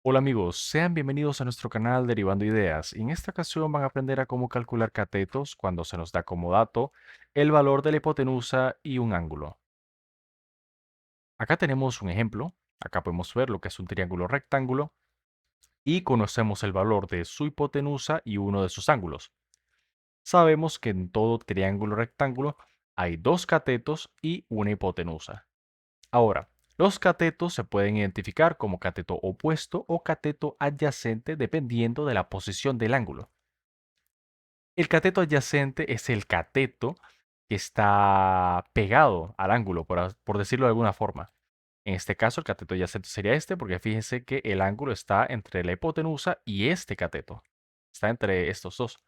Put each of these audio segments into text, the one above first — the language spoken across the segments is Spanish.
Hola amigos, sean bienvenidos a nuestro canal Derivando Ideas. En esta ocasión van a aprender a cómo calcular catetos cuando se nos da como dato el valor de la hipotenusa y un ángulo. Acá tenemos un ejemplo. Acá podemos ver lo que es un triángulo rectángulo y conocemos el valor de su hipotenusa y uno de sus ángulos. Sabemos que en todo triángulo rectángulo hay dos catetos y una hipotenusa. Ahora, los catetos se pueden identificar como cateto opuesto o cateto adyacente dependiendo de la posición del ángulo. El cateto adyacente es el cateto que está pegado al ángulo, por decirlo de alguna forma. En este caso, el cateto adyacente sería este, porque fíjense que el ángulo está entre la hipotenusa y este cateto. Está entre estos dos.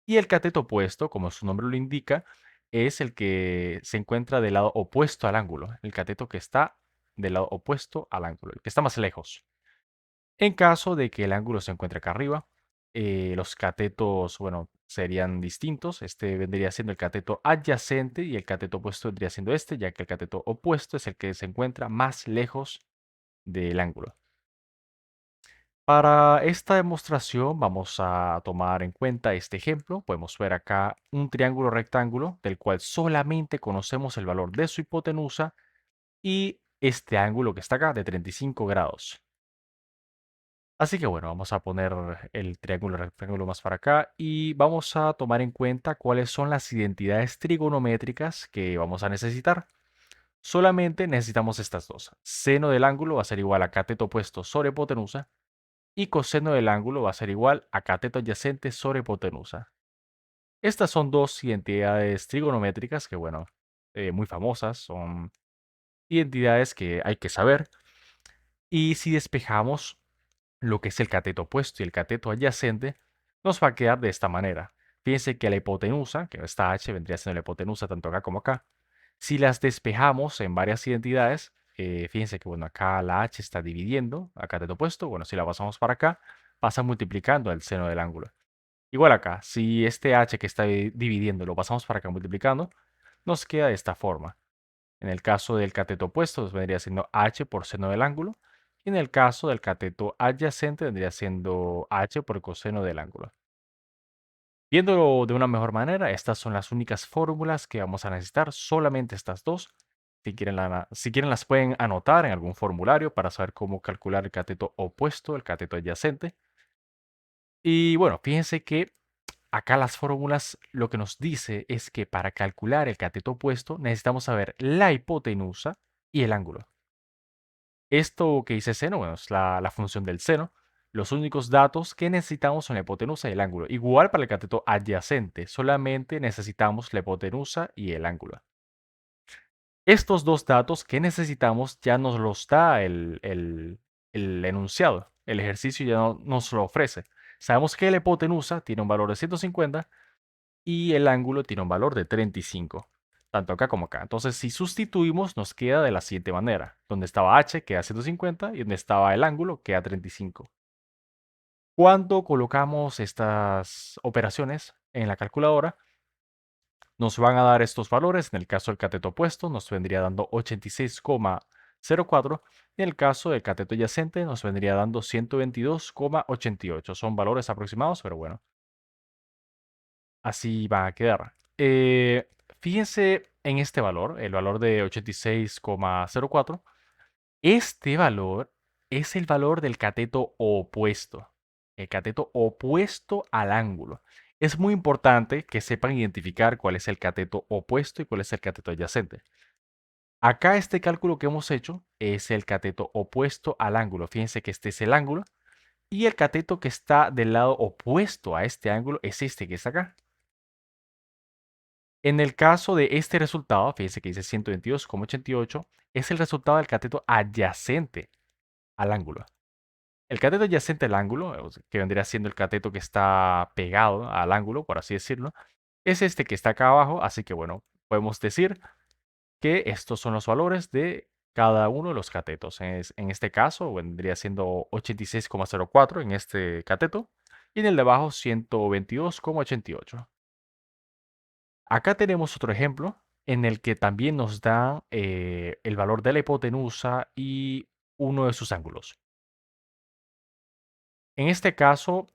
Y el cateto opuesto, como su nombre lo indica, es el que se encuentra del lado opuesto al ángulo. El cateto que está del lado opuesto al ángulo, el que está más lejos. En caso de que el ángulo se encuentre acá arriba, los catetos, bueno, serían distintos. Este vendría siendo el cateto adyacente y el cateto opuesto vendría siendo este, ya que el cateto opuesto es el que se encuentra más lejos del ángulo. Para esta demostración vamos a tomar en cuenta este ejemplo. Podemos ver acá un triángulo rectángulo del cual solamente conocemos el valor de su hipotenusa y este ángulo que está acá de 35 grados. Así que bueno, vamos a poner el triángulo rectángulo más para acá y vamos a tomar en cuenta cuáles son las identidades trigonométricas que vamos a necesitar. Solamente necesitamos estas dos. Seno del ángulo va a ser igual a cateto opuesto sobre hipotenusa y coseno del ángulo va a ser igual a cateto adyacente sobre hipotenusa. Estas son dos identidades trigonométricas que, bueno, muy famosas, son identidades que hay que saber. Y si despejamos lo que es el cateto opuesto y el cateto adyacente, nos va a quedar de esta manera. Fíjense que la hipotenusa, que esta h vendría siendo la hipotenusa tanto acá como acá, si las despejamos en varias identidades, fíjense que bueno, acá la h está dividiendo a cateto opuesto, bueno, si la pasamos para acá, pasa multiplicando el seno del ángulo. Igual acá, si este h que está dividiendo lo pasamos para acá multiplicando, nos queda de esta forma. En el caso del cateto opuesto, nos vendría siendo h por seno del ángulo. Y en el caso del cateto adyacente, vendría siendo h por coseno del ángulo. Viéndolo de una mejor manera, estas son las únicas fórmulas que vamos a necesitar, solamente estas dos. Si quieren las pueden anotar en algún formulario para saber cómo calcular el cateto opuesto, el cateto adyacente. Y bueno, fíjense que acá las fórmulas lo que nos dice es que para calcular el cateto opuesto necesitamos saber la hipotenusa y el ángulo. Esto que dice seno, bueno, es la función del seno. Los únicos datos que necesitamos son la hipotenusa y el ángulo. Igual para el cateto adyacente, solamente necesitamos la hipotenusa y el ángulo. Estos dos datos que necesitamos ya nos los da el enunciado. El ejercicio ya nos lo ofrece. Sabemos que la hipotenusa tiene un valor de 150 y el ángulo tiene un valor de 35, tanto acá como acá. Entonces, si sustituimos, nos queda de la siguiente manera. Donde estaba h queda 150 y donde estaba el ángulo queda 35. Cuando colocamos estas operaciones en la calculadora, nos van a dar estos valores. En el caso del cateto opuesto, nos vendría dando 86,04. Y en el caso del cateto adyacente, nos vendría dando 122,88. Son valores aproximados, pero bueno, así va a quedar. Fíjense en este valor, el valor de 86,04. Este valor es el valor del cateto opuesto. El cateto opuesto al ángulo. Es muy importante que sepan identificar cuál es el cateto opuesto y cuál es el cateto adyacente. Acá este cálculo que hemos hecho es el cateto opuesto al ángulo. Fíjense que este es el ángulo y el cateto que está del lado opuesto a este ángulo es este que está acá. En el caso de este resultado, fíjense que dice 122,88, es el resultado del cateto adyacente al ángulo. El cateto adyacente al ángulo, o sea, que vendría siendo el cateto que está pegado al ángulo, por así decirlo, es este que está acá abajo, así que bueno, podemos decir que estos son los valores de cada uno de los catetos. En este caso vendría siendo 86,04 en este cateto y en el de abajo 122,88. Acá tenemos otro ejemplo en el que también nos da el valor de la hipotenusa y uno de sus ángulos. En este caso,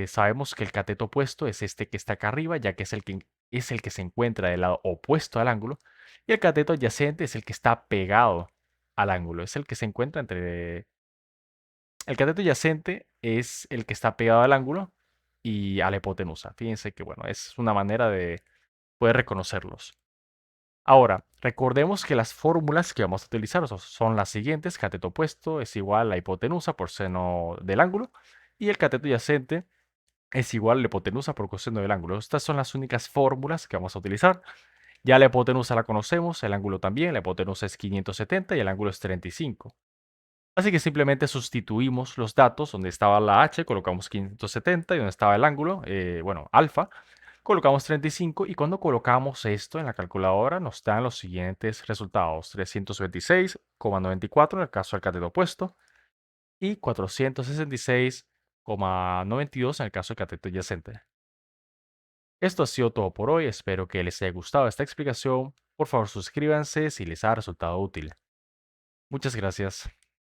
sabemos que el cateto opuesto es este que está acá arriba, ya que es el que se encuentra del lado opuesto al ángulo, y el cateto adyacente es el que está pegado al ángulo, es el que se encuentra entre... El cateto adyacente es el que está pegado al ángulo y a la hipotenusa. Fíjense que, bueno, es una manera de poder reconocerlos. Ahora, recordemos que las fórmulas que vamos a utilizar son las siguientes. Cateto opuesto es igual a la hipotenusa por seno del ángulo y el cateto adyacente es igual a la hipotenusa por coseno del ángulo. Estas son las únicas fórmulas que vamos a utilizar. Ya la hipotenusa la conocemos, el ángulo también. La hipotenusa es 570 y el ángulo es 35. Así que simplemente sustituimos los datos donde estaba la h, colocamos 570 y donde estaba el ángulo, bueno, alfa, colocamos 35 y cuando colocamos esto en la calculadora nos dan los siguientes resultados: 326,94 en el caso del cateto opuesto y 466,92 en el caso del cateto adyacente. Esto ha sido todo por hoy, espero que les haya gustado esta explicación. Por favor suscríbanse si les ha resultado útil. Muchas gracias.